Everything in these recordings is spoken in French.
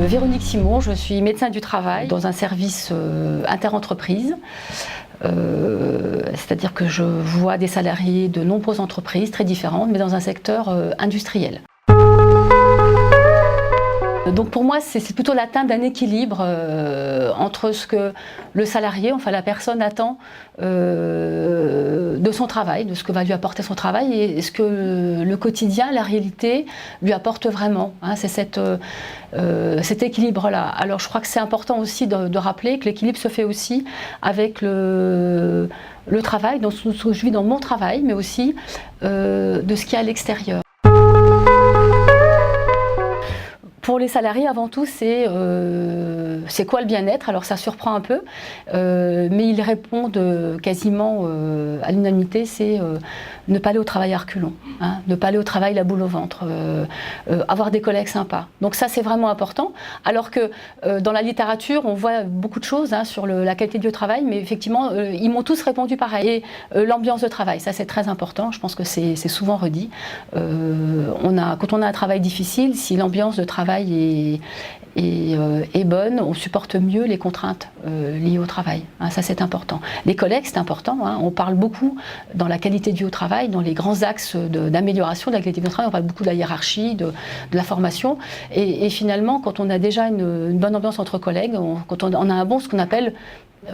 Véronique Simon, je suis médecin du travail dans un service interentreprise. C'est-à-dire que je vois des salariés de nombreuses entreprises très différentes, mais dans un secteur industriel. Donc pour moi, c'est plutôt l'atteinte d'un équilibre entre ce que le salarié, enfin la personne attend de son travail, de ce que va lui apporter son travail et ce que le quotidien, la réalité lui apporte vraiment. Hein, c'est cet équilibre-là. Alors je crois que c'est important aussi de rappeler que l'équilibre se fait aussi avec le travail, donc ce que je vis dans mon travail, mais aussi de ce qu'il y a à l'extérieur. Pour les salariés, avant tout, c'est quoi le bien-être? Alors ça surprend un peu, mais ils répondent quasiment à l'unanimité, c'est ne pas aller au travail à reculons, hein, ne pas aller au travail la boule au ventre, avoir des collègues sympas. Donc ça, c'est vraiment important. Alors que dans la littérature, on voit beaucoup de choses hein, sur la qualité du travail, mais effectivement, ils m'ont tous répondu pareil. Et l'ambiance de travail, ça c'est très important, je pense que c'est souvent redit. Quand on a un travail difficile, si l'ambiance de travail est bonne, on supporte mieux les contraintes liées au travail. Hein, ça c'est important. Les collègues, c'est important. Hein, on parle beaucoup dans la qualité de vie au travail, dans les grands axes d'amélioration de la qualité de vie au travail, on parle beaucoup de la hiérarchie, de la formation. Et finalement, quand on a déjà une bonne ambiance entre collègues, quand on a un bon, ce qu'on appelle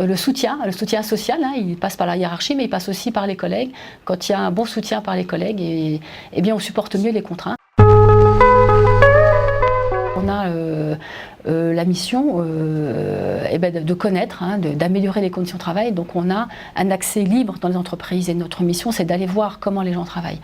le soutien social, hein, il passe par la hiérarchie, mais il passe aussi par les collègues. Quand il y a un bon soutien par les collègues, eh bien on supporte mieux les contraintes. On a la mission de connaître, hein, d'améliorer les conditions de travail. Donc on a un accès libre dans les entreprises et notre mission c'est d'aller voir comment les gens travaillent.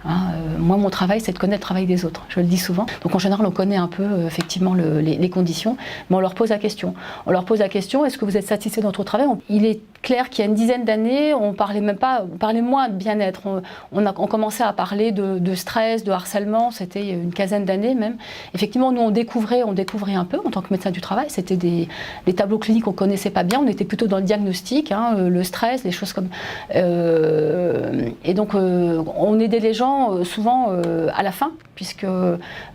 Hein, moi mon travail c'est de connaître le travail des autres, je le dis souvent. Donc en général on connaît un peu effectivement les conditions, mais on leur pose la question. On leur pose la question, est-ce que vous êtes satisfait de votre travail? Il est clair qu'il y a une dizaine d'années, on parlait moins de bien-être. On commençait à parler de stress, de harcèlement, c'était une quinzaine d'années même. Effectivement nous on découvrait un peu en tant que médecin du travail, c'était des tableaux cliniques qu'on ne connaissait pas bien, on était plutôt dans le diagnostic, hein, le stress, les choses comme... et donc on aidait les gens souvent à la fin, puisque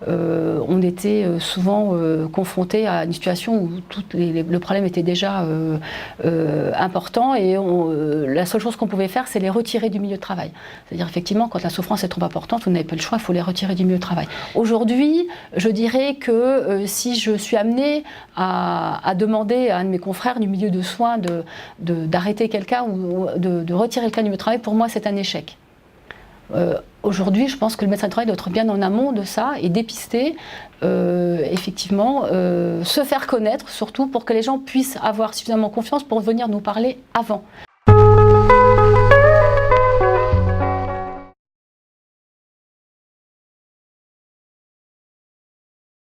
on était souvent confrontés à une situation où le problème était déjà important et la seule chose qu'on pouvait faire, c'est les retirer du milieu de travail. C'est-à-dire effectivement, quand la souffrance est trop importante, vous n'avez pas le choix, il faut les retirer du milieu de travail. Aujourd'hui, je dirais que si je suis amenée à demander à un de mes confrères du milieu de soins d'arrêter quelqu'un ou de retirer quelqu'un du milieu de travail, pour moi c'est un échec. Aujourd'hui, je pense que le médecin du travail doit être bien en amont de ça et dépister, effectivement, se faire connaître surtout pour que les gens puissent avoir suffisamment confiance pour venir nous parler avant.